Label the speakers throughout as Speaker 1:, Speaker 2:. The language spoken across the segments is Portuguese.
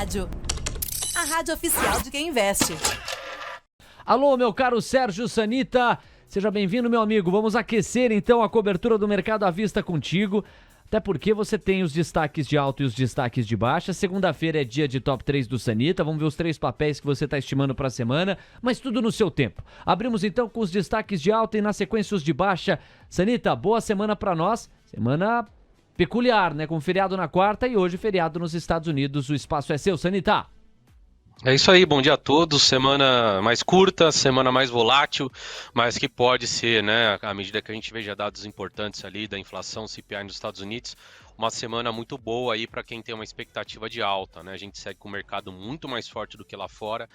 Speaker 1: Rádio. A rádio oficial de quem investe.
Speaker 2: Alô, meu caro Sérgio Sanita. Seja bem-vindo, meu amigo. Vamos aquecer, então, a cobertura do mercado à vista contigo. Até porque você tem os destaques de alta e os destaques de baixa. Segunda-feira é dia de top 3 do Sanita. Vamos ver os 3 papéis que você está estimando para a semana, mas tudo no seu tempo. Abrimos então com os destaques de alta e na sequência os de baixa. Sanita, boa semana para nós. Semana peculiar, né? Com feriado na quarta e hoje feriado nos Estados Unidos. O espaço é seu, Sanita.
Speaker 3: É isso aí, bom dia a todos. Semana mais curta, semana mais volátil, mas que pode ser, né, à medida que a gente veja dados importantes ali da inflação CPI nos Estados Unidos, uma semana muito boa aí para quem tem uma expectativa de alta, né? A gente segue com o mercado muito mais forte do que lá fora.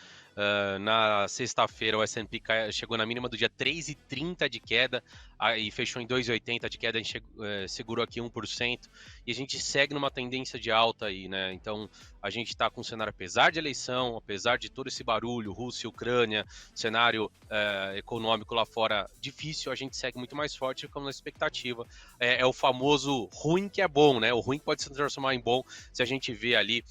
Speaker 3: Na sexta-feira o S&P chegou na mínima do dia 3,30 de queda e fechou em 2,80 de queda, a gente segurou aqui 1%, e a gente segue numa tendência de alta aí, né? Então a gente está com um cenário, apesar de eleição, apesar de todo esse barulho, Rússia, Ucrânia, cenário econômico lá fora difícil, a gente segue muito mais forte como na expectativa. É o famoso ruim que é bom, né? O ruim pode se transformar em bom se a gente vê ali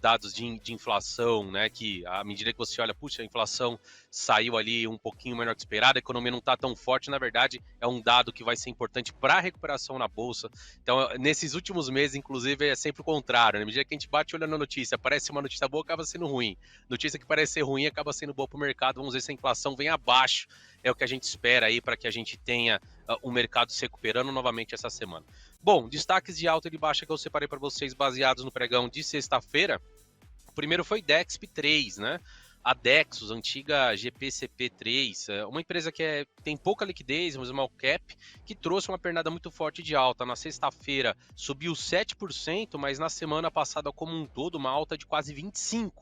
Speaker 3: dados de inflação, né? Que à medida que você olha, puxa, a inflação saiu ali um pouquinho menor que esperado, a economia não está tão forte, na verdade é um dado que vai ser importante para a recuperação na bolsa. Então, nesses últimos meses, inclusive, é sempre o contrário, né? À medida que a gente bate olhando a notícia, parece uma notícia boa, acaba sendo ruim. Notícia que parece ser ruim, acaba sendo boa para o mercado. Vamos ver se a inflação vem abaixo. É o que a gente espera aí para que a gente tenha o mercado se recuperando novamente essa semana. Bom, destaques de alta e de baixa que eu separei para vocês baseados no pregão de sexta-feira. O primeiro foi Dexp3, né? A Dexus, antiga GPCP3, uma empresa que tem pouca liquidez, um small cap, que trouxe uma pernada muito forte de alta. Na sexta-feira subiu 7%, mas na semana passada como um todo uma alta de quase 25%.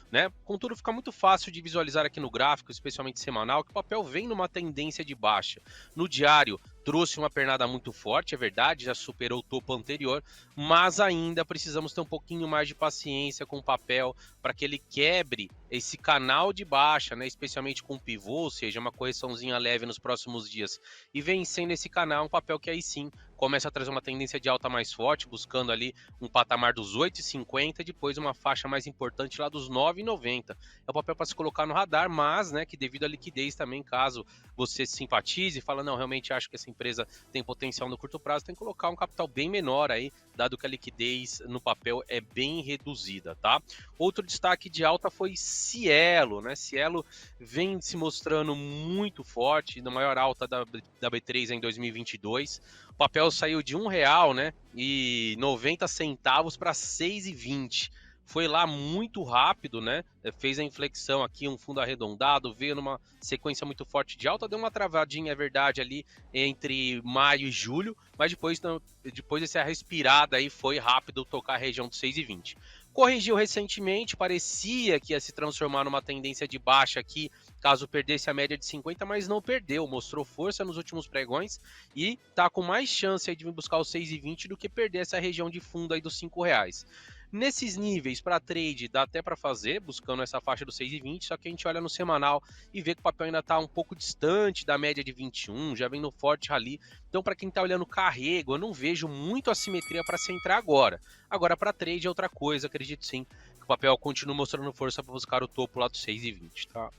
Speaker 3: Né? Contudo, fica muito fácil de visualizar aqui no gráfico, especialmente semanal, que o papel vem numa tendência de baixa. No diário, trouxe uma pernada muito forte, é verdade, já superou o topo anterior, mas ainda precisamos ter um pouquinho mais de paciência com o papel para que ele quebre esse canal de baixa, né? Especialmente com o pivô, ou seja, uma correçãozinha leve nos próximos dias. E vencendo esse canal, um papel que aí sim começa a trazer uma tendência de alta mais forte, buscando ali um patamar dos 8,50, depois uma faixa mais importante lá dos 9,90. É um papel para se colocar no radar, mas, né, que devido à liquidez também, caso você se simpatize e fala, não, realmente acho que essa empresa tem potencial no curto prazo, tem que colocar um capital bem menor aí, dado que a liquidez no papel é bem reduzida, tá? Outro destaque de alta foi Cielo, né? Cielo vem se mostrando muito forte, na maior alta da B3 em 2022. O papel saiu de R$1, né, e 90 centavos para 6,20. Foi lá muito rápido, né? Fez a inflexão aqui, um fundo arredondado, veio numa sequência muito forte de alta, deu uma travadinha, é verdade, ali entre maio e julho, mas depois dessa respirada aí foi rápido tocar a região dos 6,20. Corrigiu recentemente, parecia que ia se transformar numa tendência de baixa aqui, caso perdesse a média de 50, mas não perdeu, mostrou força nos últimos pregões e tá com mais chance aí de vir buscar os 6,20 do que perder essa região de fundo aí dos R$5. Nesses níveis, para trade, dá até para fazer, buscando essa faixa dos 6,20, só que a gente olha no semanal e vê que o papel ainda está um pouco distante da média de 21, já vem no forte rally. Então, para quem está olhando carrego, eu não vejo muito assimetria para se entrar agora. Agora, para trade é outra coisa, acredito sim, que o papel continua mostrando força para buscar o topo lá dos 6,20, tá?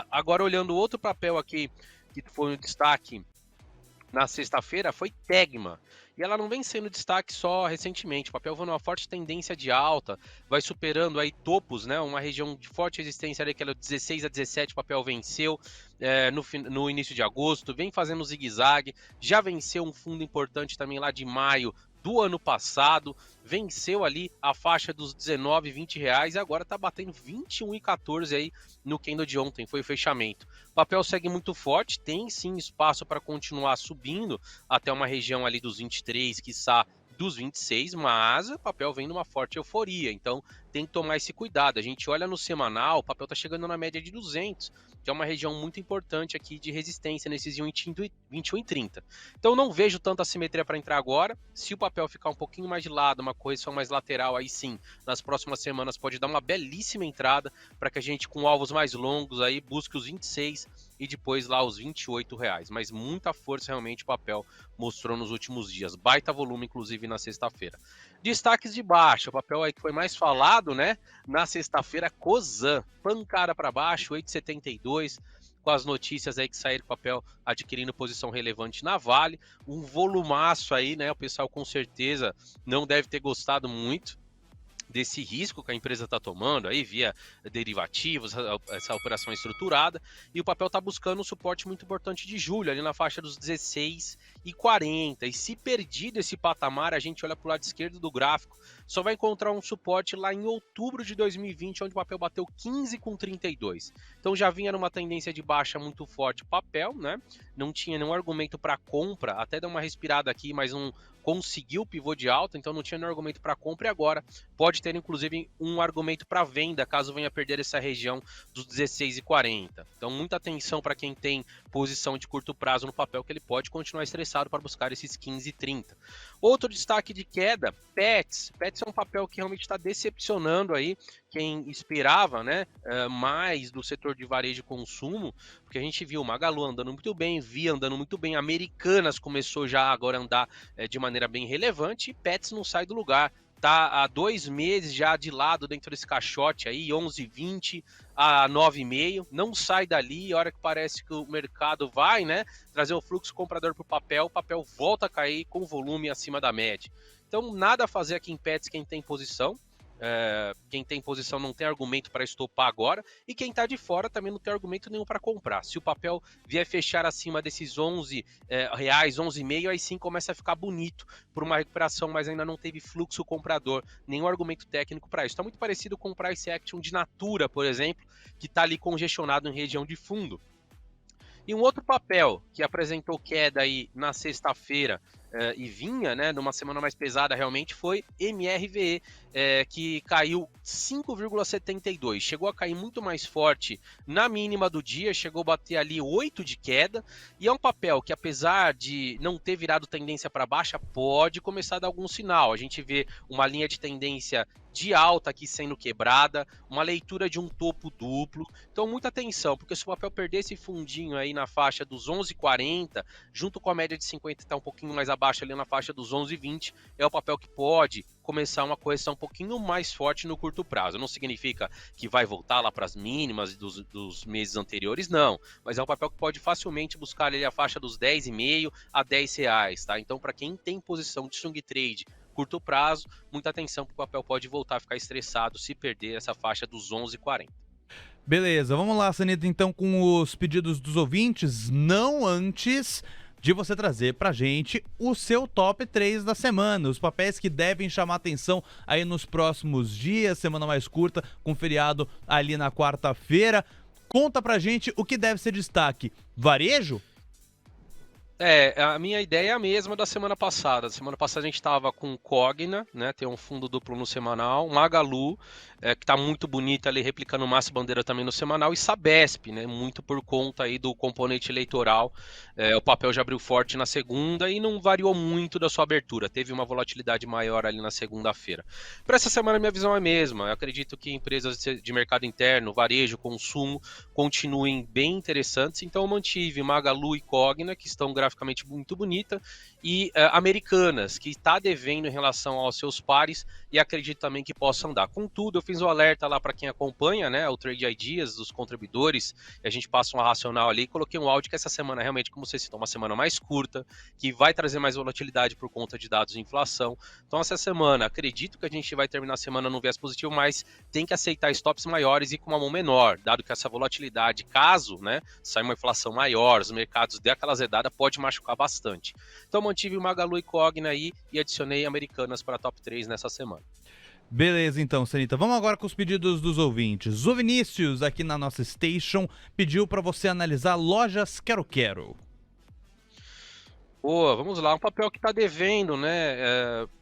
Speaker 3: Agora, olhando outro papel aqui, que foi um destaque na sexta-feira, foi Tegma. E ela não vem sendo destaque só recentemente. O papel vai numa forte tendência de alta, vai superando aí topos, né? Uma região de forte resistência ali, que era 16 a 17, o papel venceu no início de agosto, vem fazendo zigue-zague, já venceu um fundo importante também lá de maio do ano passado, venceu ali a faixa dos R$19, R$20 e agora está batendo 21,14 aí no candle de ontem, foi o fechamento. O papel segue muito forte, tem sim espaço para continuar subindo até uma região ali dos 23, quiçá dos 26, mas o papel vem numa forte euforia, então tem que tomar esse cuidado. A gente olha no semanal, o papel está chegando na média de 200, que é uma região muito importante aqui de resistência nesses 21,30. Então não vejo tanta assimetria para entrar agora. Se o papel ficar um pouquinho mais de lado, uma correção mais lateral, aí sim, nas próximas semanas pode dar uma belíssima entrada para que a gente, com alvos mais longos, aí busque os 26 e depois lá os R$ 28, mas muita força realmente o papel mostrou nos últimos dias, baita volume inclusive na sexta-feira. Destaques de baixa, o papel aí que foi mais falado, né, na sexta-feira, Cosan, pancada para baixo, 8,72, com as notícias aí que saíram com o papel adquirindo posição relevante na Vale, um volumaço aí, né, o pessoal com certeza não deve ter gostado muito desse risco que a empresa está tomando aí via derivativos, essa operação estruturada, e o papel está buscando um suporte muito importante de julho, ali na faixa dos 16,40, e se perdido esse patamar, a gente olha para o lado esquerdo do gráfico, só vai encontrar um suporte lá em outubro de 2020, onde o papel bateu 15,32. Então já vinha numa tendência de baixa muito forte o papel, né? Não tinha nenhum argumento para compra, até deu uma respirada aqui, mas não conseguiu o pivô de alta, então não tinha nenhum argumento para compra, e agora pode ter inclusive um argumento para venda, caso venha perder essa região dos 16,40. Então muita atenção para quem tem posição de curto prazo no papel, que ele pode continuar estressado para buscar esses 15,30. Outro destaque de queda, Petz. Petz é um papel que realmente está decepcionando aí quem esperava, né, mais do setor de varejo e consumo, porque a gente viu Magalu andando muito bem, Via andando muito bem, Americanas começou já agora a andar de maneira bem relevante, e Petz não sai do lugar. Tá há 2 meses já de lado dentro desse caixote aí, 11,20 a 9,5, não sai dali, a hora que parece que o mercado vai, né, trazer o fluxo comprador para o papel volta a cair com volume acima da média. Então nada a fazer aqui em Petz quem tem posição. Quem tem posição não tem argumento para estopar agora, e quem está de fora também não tem argumento nenhum para comprar. Se o papel vier fechar acima desses R$ 11, 11,5, aí sim começa a ficar bonito por uma recuperação, mas ainda não teve fluxo comprador, nenhum argumento técnico para isso. Está muito parecido com o price action de Natura, por exemplo, que está ali congestionado em região de fundo. E um outro papel que apresentou queda aí na sexta-feira e vinha, né, numa semana mais pesada realmente, foi MRVE, que caiu 5,72. Chegou a cair muito mais forte na mínima do dia, chegou a bater ali 8 de queda, e é um papel que, apesar de não ter virado tendência para baixa, pode começar a dar algum sinal. A gente vê uma linha de tendência de alta aqui sendo quebrada, uma leitura de um topo duplo. Então muita atenção, porque se o papel perder esse fundinho aí na faixa dos 11,40, junto com a média de 50 está um pouquinho mais abaixo ali na faixa dos 11,20, é o papel que pode começar uma correção um pouquinho mais forte no curto prazo. Não significa que vai voltar lá para as mínimas dos meses anteriores, não, mas é um papel que pode facilmente buscar ali a faixa dos 10,5 a R$ 10, tá? Então para quem tem posição de swing trade curto prazo, muita atenção, porque o papel pode voltar a ficar estressado se perder essa faixa dos 11,40.
Speaker 4: Beleza, vamos lá, Sanita, então com os pedidos dos ouvintes, não antes de você trazer pra gente o seu top 3 da semana, os papéis que devem chamar atenção aí nos próximos dias, semana mais curta, com feriado ali na quarta-feira. Conta pra gente o que deve ser destaque. Varejo?
Speaker 3: A minha ideia é a mesma da semana passada. Semana passada a gente estava com Cogna, né? Tem um fundo duplo no semanal, Magalu, que está muito bonita ali, replicando o Massa Bandeira também no semanal, e Sabesp, né? Muito por conta aí do componente eleitoral. O papel já abriu forte na segunda e não variou muito da sua abertura. Teve uma volatilidade maior ali na segunda-feira. Para essa semana, minha visão é a mesma. Eu acredito que empresas de mercado interno, varejo, consumo, continuem bem interessantes. Então eu mantive Magalu e Cogna, que estão graficamente muito bonita, e Americanas, que está devendo em relação aos seus pares, e acredito também que possa andar. Contudo, eu fiz um alerta lá para quem acompanha, né, o Trade Ideas dos contribuidores, e a gente passa um racional ali, coloquei um áudio que essa semana realmente, como você citou, uma semana mais curta, que vai trazer mais volatilidade por conta de dados de inflação. Então essa semana, acredito que a gente vai terminar a semana no viés positivo, mas tem que aceitar stops maiores e com uma mão menor, dado que essa volatilidade, caso, né, saia uma inflação maior, os mercados dê aquela azedada, pode machucar bastante. Então mantive o Magalu e Cogna aí e adicionei Americanas para top 3 nessa semana.
Speaker 4: Beleza, então, Sanita. Vamos agora com os pedidos dos ouvintes. O Vinícius, aqui na nossa station, pediu para você analisar Lojas Quero Quero.
Speaker 3: Boa, vamos lá, um papel que está devendo, né?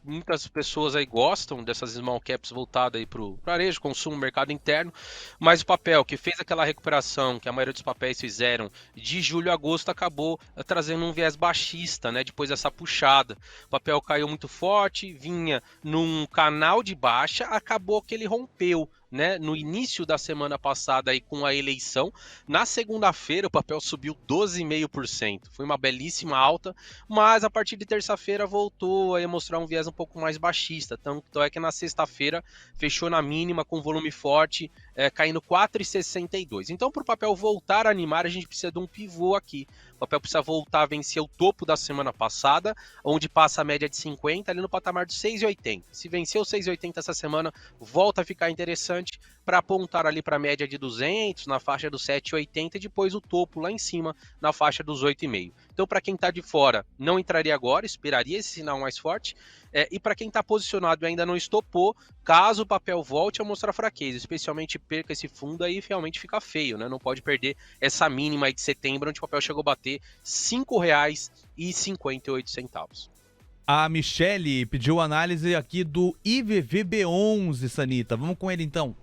Speaker 3: Muitas pessoas aí gostam dessas small caps voltadas aí para o varejo, consumo, mercado interno, mas o papel que fez aquela recuperação que a maioria dos papéis fizeram de julho a agosto acabou trazendo um viés baixista, né? Depois dessa puxada, o papel caiu muito forte, vinha num canal de baixa, acabou que ele rompeu né, no início da semana passada aí com a eleição. Na segunda-feira o papel subiu 12,5%. Foi uma belíssima alta, mas a partir de terça-feira voltou a mostrar um viés um pouco mais baixista. Tanto é que na sexta-feira fechou na mínima com volume forte, caindo 4,62. Então, para o papel voltar a animar, a gente precisa de um pivô aqui. O papel precisa voltar a vencer o topo da semana passada, onde passa a média de 50, ali no patamar de 6,80. Se vencer o 6,80 essa semana, volta a ficar interessante para apontar ali para a média de 200, na faixa dos 7,80 e depois o topo lá em cima, na faixa dos 8,5. Então, para quem está de fora, não entraria agora, esperaria esse sinal mais forte. E para quem está posicionado e ainda não estopou, caso o papel volte a mostrar fraqueza, especialmente perca esse fundo, aí realmente fica feio, né? Não pode perder essa mínima aí de setembro, onde o papel chegou a bater R$ 5,58.
Speaker 4: A Michele pediu análise aqui do IVVB11, Sanita. Vamos com ele então.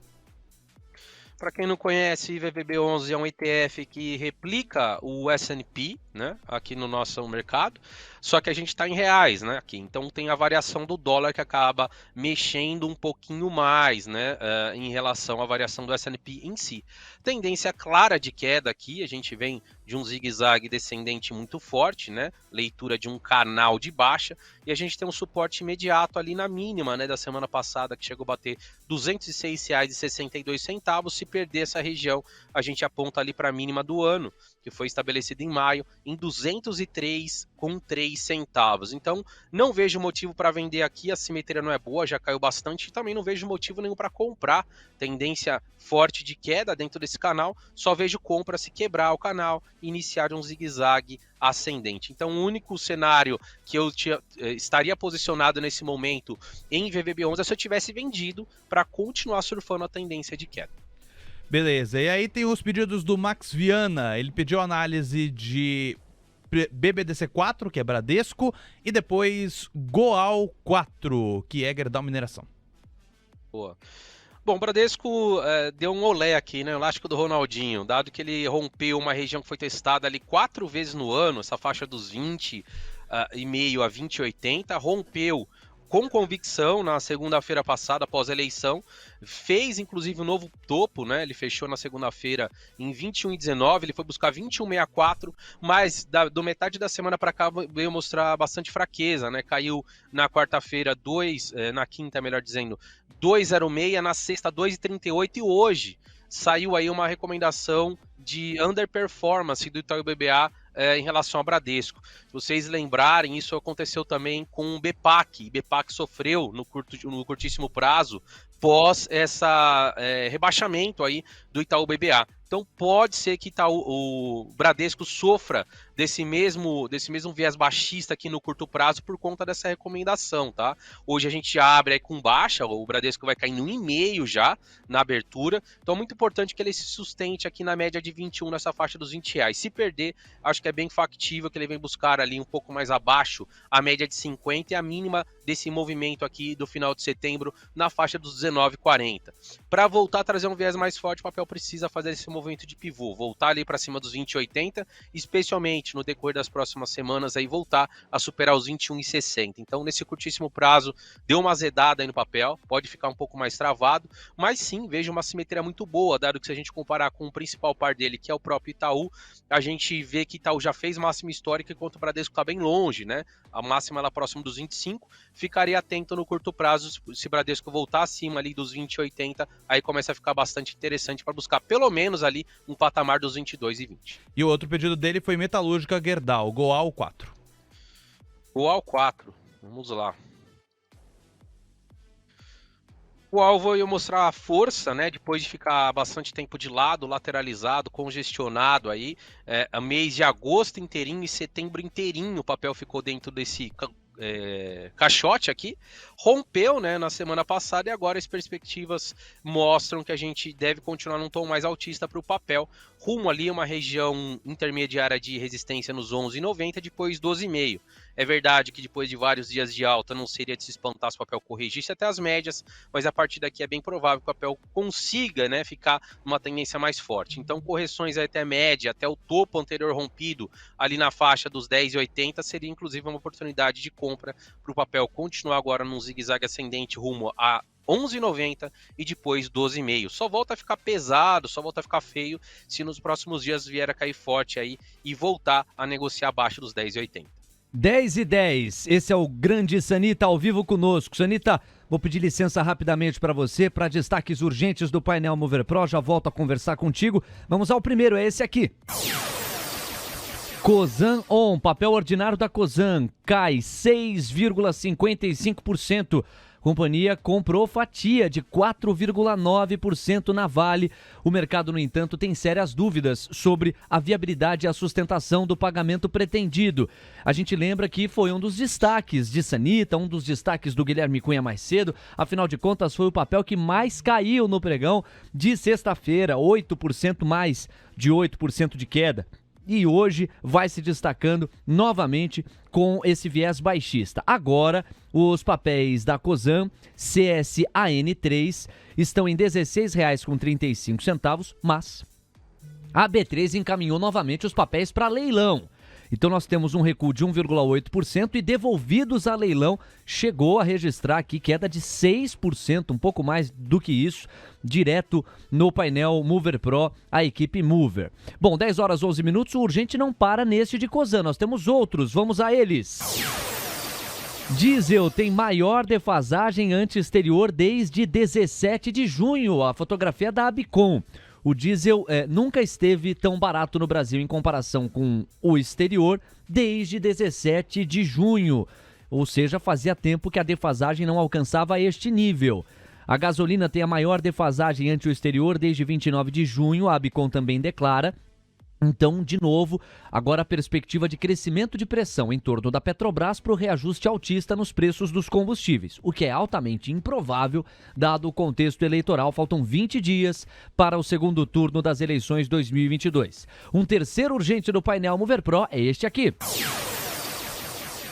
Speaker 3: Para quem não conhece, o IVVB11 é um ETF que replica o S&P, né, aqui no nosso mercado, só que a gente está em reais, né, aqui. Então tem a variação do dólar que acaba mexendo um pouquinho mais, né, em relação à variação do S&P em si. Tendência clara de queda aqui, a gente vem de um zigue-zague descendente muito forte, né, leitura de um canal de baixa, e a gente tem um suporte imediato ali na mínima, né, da semana passada, que chegou a bater R$ 206,62. Se perder essa região, a gente aponta ali para a mínima do ano, que foi estabelecida em maio, em R$ 203,03. Então, não vejo motivo para vender aqui, a simetria não é boa, já caiu bastante, e também não vejo motivo nenhum para comprar. Tendência forte de queda dentro desse canal, só vejo compra se quebrar o canal e iniciar um zigue-zague ascendente. Então, o único cenário que eu estaria posicionado nesse momento em VVB11 é se eu tivesse vendido para continuar surfando a tendência de queda.
Speaker 4: Beleza, e aí tem os pedidos do Max Viana. Ele pediu análise de BBDC4, que é Bradesco, e depois Goal 4, que é Gerdau Mineração.
Speaker 3: Boa. Bom, o Bradesco deu um olé aqui, né? O elástico do Ronaldinho, dado que ele rompeu uma região que foi testada ali 4 vezes no ano, essa faixa dos 20,5 a 20,80, rompeu com convicção na segunda-feira passada, após a eleição, fez inclusive um novo topo, né? Ele fechou na segunda-feira em 21,19, ele foi buscar 21,64, mas do metade da semana para cá veio mostrar bastante fraqueza, né? Caiu na quarta-feira na quinta, melhor dizendo, 2,06, na sexta 2,38 e hoje saiu aí uma recomendação de underperformance do Itaú BBA em relação ao Bradesco. Se vocês lembrarem, isso aconteceu também com o BPAC. O BPAC sofreu no curtíssimo prazo pós essa rebaixamento aí do Itaú BBA. Então pode ser que o Bradesco sofra desse mesmo viés baixista aqui no curto prazo por conta dessa recomendação, tá? Hoje a gente abre aí com baixa, o Bradesco vai cair no 1,5 já na abertura, então é muito importante que ele se sustente aqui na média de 21, nessa faixa dos R$ 20. Se perder, acho que é bem factível que ele venha buscar ali um pouco mais abaixo a média de 50 e a mínima desse movimento aqui do final de setembro na faixa dos 19,40. Para voltar a trazer um viés mais forte, o papel precisa fazer esse movimento de pivô, voltar ali para cima dos 20,80, especialmente no decorrer das próximas semanas aí voltar a superar os 21,60. Então, nesse curtíssimo prazo, deu uma azedada aí no papel, pode ficar um pouco mais travado, mas sim, vejo uma simetria muito boa, dado que se a gente comparar com o principal par dele, que é o próprio Itaú, a gente vê que Itaú já fez máxima histórica, enquanto o Bradesco está bem longe, né? A máxima lá próximo dos 25, ficaria atento no curto prazo, se o Bradesco voltar acima ali dos 20,80, aí começa a ficar bastante interessante para buscar pelo menos ali um patamar dos 22,20.
Speaker 4: E o outro pedido dele foi Metalúrgica Gerdau, Goal 4.
Speaker 3: Goal 4, vamos lá. O alvo eu mostrar a força, né? Depois de ficar bastante tempo de lado, lateralizado, congestionado aí, mês de agosto inteirinho e setembro inteirinho o papel ficou dentro desse caixote aqui, rompeu, né, na semana passada e agora as perspectivas mostram que a gente deve continuar num tom mais altista para o papel, rumo ali a uma região intermediária de resistência nos 11,90, depois 12,5. É verdade que depois de vários dias de alta não seria de se espantar se o papel corrigisse até as médias, mas a partir daqui é bem provável que o papel consiga, né, ficar numa tendência mais forte. Então correções aí até média, até o topo anterior rompido ali na faixa dos 10,80 seria inclusive uma oportunidade de compra para o papel continuar agora num zigue-zague ascendente rumo a 11,90 e depois 12,5. Só volta a ficar pesado, só volta a ficar feio se nos próximos dias vier a cair forte aí e voltar a negociar abaixo dos 10,80.
Speaker 2: 10:10, esse é o grande Sanita ao vivo conosco. Sanita, vou pedir licença rapidamente para você, para destaques urgentes do painel Mover Pro, já volto a conversar contigo. Vamos ao primeiro, é esse aqui. Cosan On, papel ordinário da Cosan, cai 6,55%. Companhia comprou fatia de 4,9% na Vale. O mercado, no entanto, tem sérias dúvidas sobre a viabilidade e a sustentação do pagamento pretendido. A gente lembra que foi um dos destaques de Sanita, um dos destaques do Guilherme Cunha mais cedo. Afinal de contas, foi o papel que mais caiu no pregão de sexta-feira, 8% mais de 8% de queda. E hoje vai se destacando novamente com esse viés baixista. Agora, os papéis da Cosan CSAN3 estão em R$ 16,35, mas a B3 encaminhou novamente os papéis para leilão. Então nós temos um recuo de 1,8% e devolvidos a leilão chegou a registrar aqui queda de 6%, um pouco mais do que isso, direto no painel Mover Pro, a equipe Mover. Bom, 10h11, o urgente não para neste de Cosan, nós temos outros, vamos a eles. Diesel tem maior defasagem ante-exterior desde 17 de junho, a fotografia da Abicom. O diesel nunca esteve tão barato no Brasil em comparação com o exterior desde 17 de junho. Ou seja, fazia tempo que a defasagem não alcançava este nível. A gasolina tem a maior defasagem ante o exterior desde 29 de junho, a Abicom também declara. Então, de novo, agora a perspectiva de crescimento de pressão em torno da Petrobras para o reajuste altista nos preços dos combustíveis, o que é altamente improvável, dado o contexto eleitoral. Faltam 20 dias para o segundo turno das eleições 2022. Um terceiro urgente do painel Mover Pro é este aqui.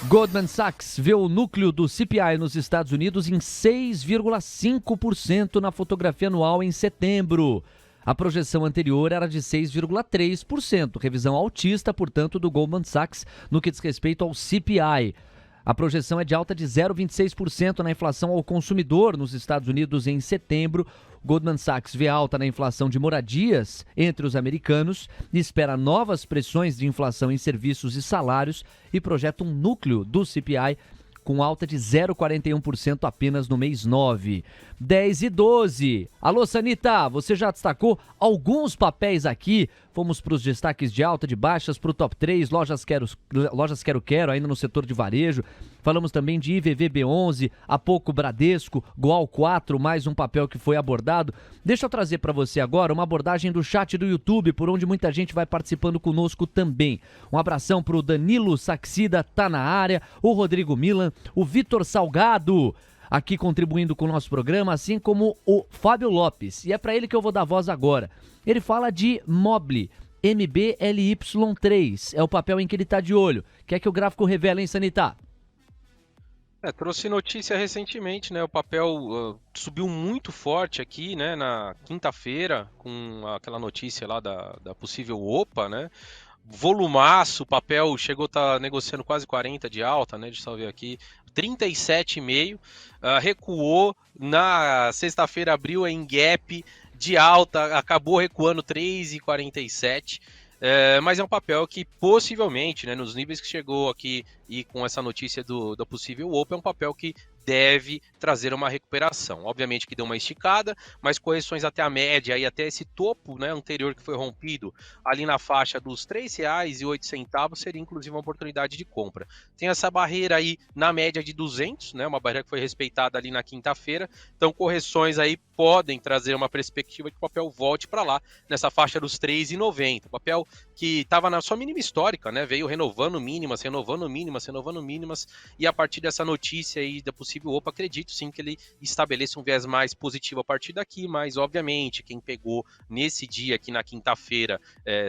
Speaker 2: Goldman Sachs vê o núcleo do CPI nos Estados Unidos em 6,5% na fotografia anual em setembro. A projeção anterior era de 6,3%, revisão altista, portanto, do Goldman Sachs no que diz respeito ao CPI. A projeção é de alta de 0,26% na inflação ao consumidor nos Estados Unidos em setembro. Goldman Sachs vê alta na inflação de moradias entre os americanos, espera novas pressões de inflação em serviços e salários e projeta um núcleo do CPI com alta de 0,41% apenas no mês 9. 10h12. Alô, Sanita, você já destacou alguns papéis aqui. Fomos para os destaques de alta, de baixas, para o top 3, lojas Quero ainda no setor de varejo. Falamos também de IVVB11, há pouco Bradesco, Goal 4, mais um papel que foi abordado. Deixa eu trazer para você agora uma abordagem do chat do YouTube, por onde muita gente vai participando conosco também. Um abração para o Danilo Saxida, tá na área, o Rodrigo Milan, o Vitor Salgado, aqui contribuindo com o nosso programa, assim como o Fábio Lopes. E é para ele que eu vou dar voz agora. Ele fala de Mobile, MBLY3, é o papel em que ele está de olho. Quer que o gráfico revele, hein, Sanita?
Speaker 3: Trouxe notícia recentemente, né? O papel subiu muito forte aqui, né? Na quinta-feira, com aquela notícia lá da possível OPA, né? Volumaço, o papel chegou a estar negociando quase 40 de alta, né? Deixa eu só ver aqui, 37,5, recuou, na sexta-feira abriu em gap de alta, acabou recuando 3,47, mas é um papel que possivelmente, né, nos níveis que chegou aqui e com essa notícia da possível OPA, é um papel que deve trazer uma recuperação. Obviamente que deu uma esticada, mas correções até a média e até esse topo, né, anterior que foi rompido ali na faixa dos R$ 3,08 seria inclusive uma oportunidade de compra. Tem essa barreira aí na média de 200, né, uma barreira que foi respeitada ali na quinta-feira, então correções aí podem trazer uma perspectiva de que o papel volte para lá, nessa faixa dos R$ 3,90. O papel que estava na sua mínima histórica, né, veio renovando mínimas, e a partir dessa notícia aí da possível OPA, acredito acredito sim que ele estabeleça um viés mais positivo a partir daqui, mas obviamente quem pegou nesse dia aqui na quinta-feira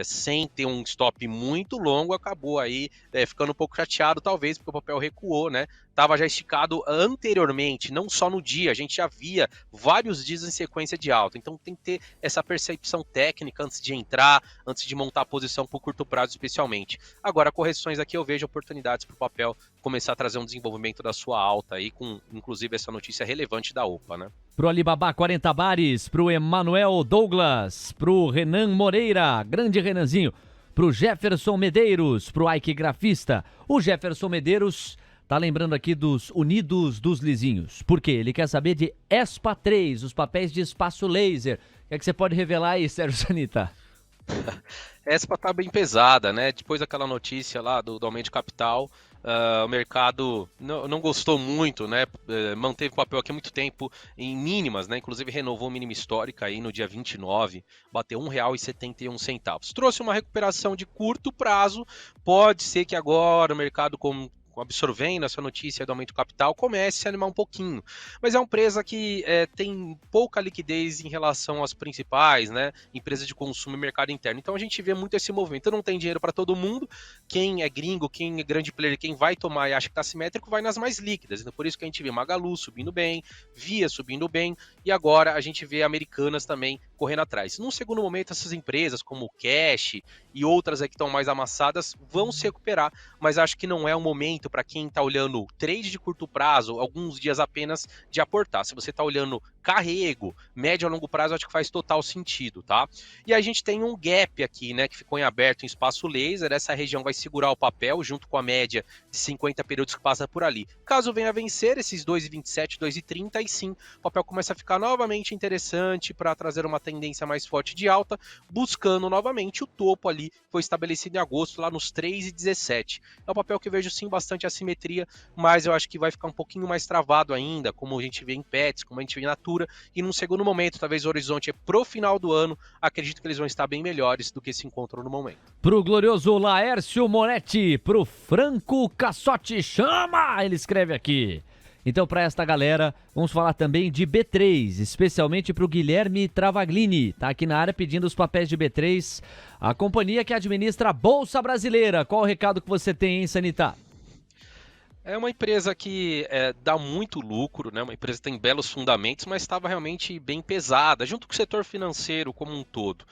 Speaker 3: sem ter um stop muito longo, acabou aí ficando um pouco chateado, talvez, porque o papel recuou, né? Estava já esticado anteriormente, não só no dia, a gente já via vários dias em sequência de alta, então tem que ter essa percepção técnica antes de entrar, antes de montar a posição por curto prazo especialmente. Agora, correções aqui eu vejo oportunidades para o papel começar a trazer um desenvolvimento da sua alta aí, com inclusive essa notícia relevante da OPA, né?
Speaker 2: Pro Alibaba 40 Bares, pro Emanuel Douglas, pro Renan Moreira, grande Renanzinho, pro Jefferson Medeiros, pro Ike Grafista. O Jefferson Medeiros tá lembrando aqui dos Unidos dos Lisinhos. Por quê? Ele quer saber de ESPA 3, os papéis de espaço laser. O que você pode revelar aí, Sérgio Sanita?
Speaker 3: ESPA tá bem pesada, né? Depois daquela notícia lá do aumento de capital, o mercado não gostou muito, né? Manteve o papel aqui há muito tempo em mínimas, né? Inclusive renovou a mínima histórica aí no dia 29, bateu R$ 1,71. Trouxe uma recuperação de curto prazo, pode ser que agora o mercado absorvendo essa notícia do aumento do capital, comece a animar um pouquinho. Mas é uma empresa que tem pouca liquidez em relação às principais, né, empresas de consumo e mercado interno. Então a gente vê muito esse movimento. Não tem dinheiro para todo mundo. Quem é gringo, quem é grande player, quem vai tomar e acha que está simétrico, vai nas mais líquidas. Então por isso que a gente vê Magalu subindo bem, Via subindo bem, e agora a gente vê Americanas também correndo atrás. Num segundo momento, essas empresas como o Cash e outras aí que estão mais amassadas vão se recuperar, mas acho que não é o momento para quem está olhando trade de curto prazo, alguns dias apenas, de aportar. Se você está olhando carrego, médio a longo prazo, acho que faz total sentido, tá? E a gente tem um gap aqui, né, que ficou em aberto em espaço laser. Essa região vai segurar o papel junto com a média de 50 períodos que passa por ali. Caso venha a vencer esses 2,27, 2,30, aí sim, o papel começa a ficar novamente interessante para trazer uma tendência mais forte de alta, buscando novamente o topo ali, que foi estabelecido em agosto, lá nos 3,17. É um papel que eu vejo sim bastante assimetria, mas eu acho que vai ficar um pouquinho mais travado ainda, como a gente vê em Pets, como a gente vê em Natura, e num segundo momento, talvez o horizonte é pro final do ano, acredito que eles vão estar bem melhores do que se encontram no momento.
Speaker 2: Pro glorioso Laércio Moretti, pro Franco Cassotti, chama! Ele escreve aqui. Então, para esta galera, vamos falar também de B3, especialmente para o Guilherme Travaglini, tá aqui na área pedindo os papéis de B3, a companhia que administra a Bolsa Brasileira. Qual o recado que você tem, hein, Sanita?
Speaker 3: É uma empresa que dá muito lucro, né? Uma empresa que tem belos fundamentos, mas estava realmente bem pesada, junto com o setor financeiro como um todo.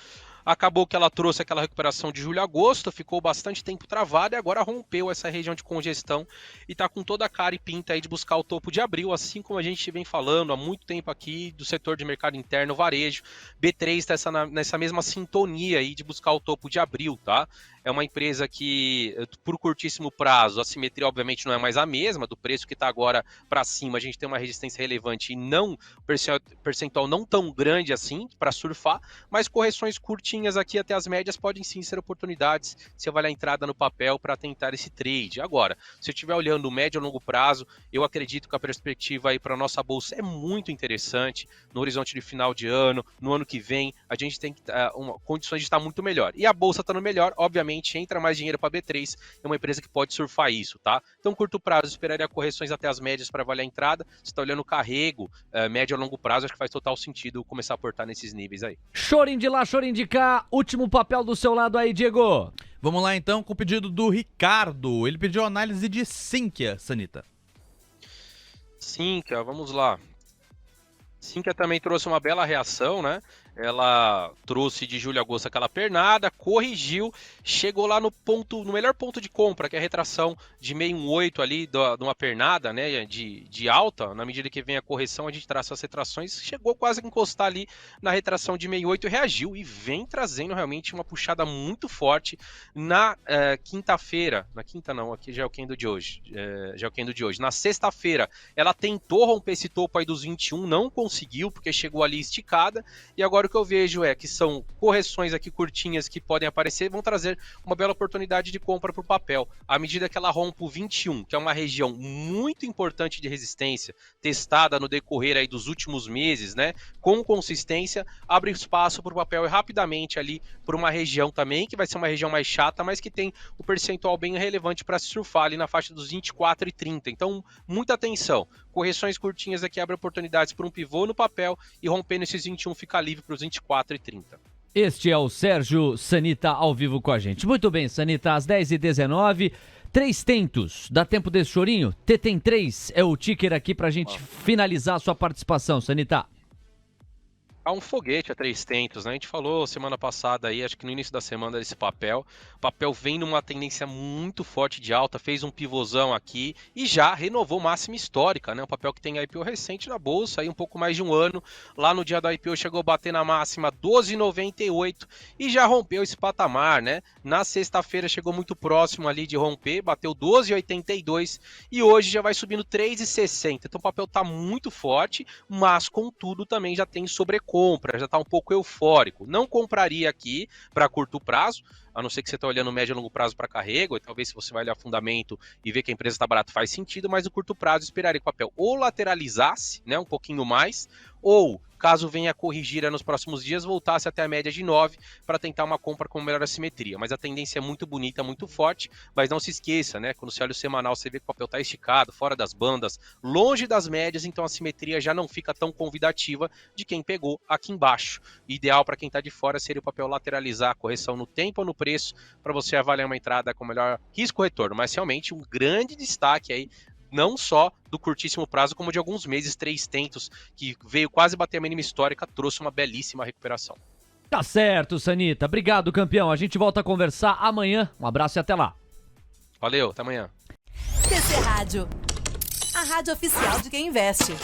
Speaker 3: Acabou que ela trouxe aquela recuperação de julho a agosto, ficou bastante tempo travada e agora rompeu essa região de congestão e está com toda a cara e pinta aí de buscar o topo de abril, assim como a gente vem falando há muito tempo aqui do setor de mercado interno, varejo. B3 está nessa mesma sintonia aí de buscar o topo de abril, tá? É uma empresa que, por curtíssimo prazo, a simetria obviamente não é mais a mesma, do preço que está agora para cima, a gente tem uma resistência relevante e não percentual não tão grande assim para surfar, mas correções curtinhas aqui até as médias podem sim ser oportunidades se avaliar a entrada no papel para tentar esse trade. Agora, se eu estiver olhando o médio a longo prazo, eu acredito que a perspectiva aí para a nossa bolsa é muito interessante, no horizonte de final de ano, no ano que vem, a gente tem condições de estar muito melhor. E a bolsa estando melhor, obviamente, entra mais dinheiro para B3, é uma empresa que pode surfar isso, tá? Então, curto prazo, eu esperaria correções até as médias para avaliar a entrada. Se está olhando o carrego, médio a longo prazo, acho que faz total sentido começar a aportar nesses níveis aí.
Speaker 2: Chorim de lá, chorim de cá, último papel do seu lado aí, Diego.
Speaker 4: Vamos lá então com o pedido do Ricardo. Ele pediu análise de Sinqia, Sanita.
Speaker 3: Sinqia, vamos lá. Sinqia também trouxe uma bela reação, né? Ela trouxe de julho a agosto aquela pernada, corrigiu, chegou lá no melhor ponto de compra, que é a retração de 618 ali de uma pernada, né, de alta. Na medida que vem a correção, a gente traça as retrações, chegou quase a encostar ali na retração de 68 e reagiu e vem trazendo realmente uma puxada muito forte na quinta-feira. Na quinta não, aqui já é o candle de hoje. Na sexta-feira, ela tentou romper esse topo aí dos 21, não conseguiu. conseguiu, porque chegou ali esticada, e agora o que eu vejo é que são correções aqui curtinhas que podem aparecer, vão trazer uma bela oportunidade de compra para o papel, à medida que ela rompe o 21, que é uma região muito importante de resistência, testada no decorrer aí dos últimos meses, né, com consistência, abre espaço para o papel e rapidamente ali por uma região também, que vai ser uma região mais chata, mas que tem o percentual bem relevante para se surfar ali na faixa dos 24 e 30. Então, muita atenção. Correções curtinhas aqui abrem oportunidades para um pivô no papel e rompendo esses 21 fica livre para os 24 e 30.
Speaker 2: Este é o Sérgio Sanita ao vivo com a gente. Muito bem, Sanita, às 10h19, 3 tentos. Dá tempo desse chorinho? T tem 3 é o ticker aqui pra gente finalizar a sua participação, Sanita.
Speaker 3: Há um foguete a 3 tentos, né? A gente falou semana passada aí, acho que no início da semana desse papel. O papel vem numa tendência muito forte de alta, fez um pivôzão aqui e já renovou máxima histórica, né? Um papel que tem IPO recente na bolsa, aí um pouco mais de um ano. Lá no dia do IPO chegou a bater na máxima 12,98 e já rompeu esse patamar, né? Na sexta-feira chegou muito próximo ali de romper, bateu 12,82 e hoje já vai subindo 3,60. Então o papel tá muito forte, mas contudo também já tem sobrecompra, já está um pouco eufórico. Não compraria aqui para curto prazo, a não ser que você está olhando médio e longo prazo para carrego, e talvez se você vai olhar fundamento e ver que a empresa está barata faz sentido, mas no curto prazo esperaria que o papel ou lateralizasse, né, um pouquinho mais, ou caso venha a corrigir nos próximos dias, voltasse até a média de 9 para tentar uma compra com melhor assimetria. Mas a tendência é muito bonita, muito forte, mas não se esqueça, né? Quando você olha o semanal, você vê que o papel está esticado, fora das bandas, longe das médias, então a assimetria já não fica tão convidativa de quem pegou aqui embaixo. O ideal para quem está de fora seria o papel lateralizar a correção no tempo ou no preço, para você avaliar uma entrada com melhor risco-retorno. Mas realmente um grande destaque aí, não só do curtíssimo prazo, como de alguns meses, 3 tentos, que veio quase bater a mínima histórica, trouxe uma belíssima recuperação.
Speaker 2: Tá certo, Sanita. Obrigado, campeão. A gente volta a conversar amanhã. Um abraço e até lá.
Speaker 3: Valeu, até amanhã.
Speaker 1: TC Rádio, a rádio oficial de quem investe.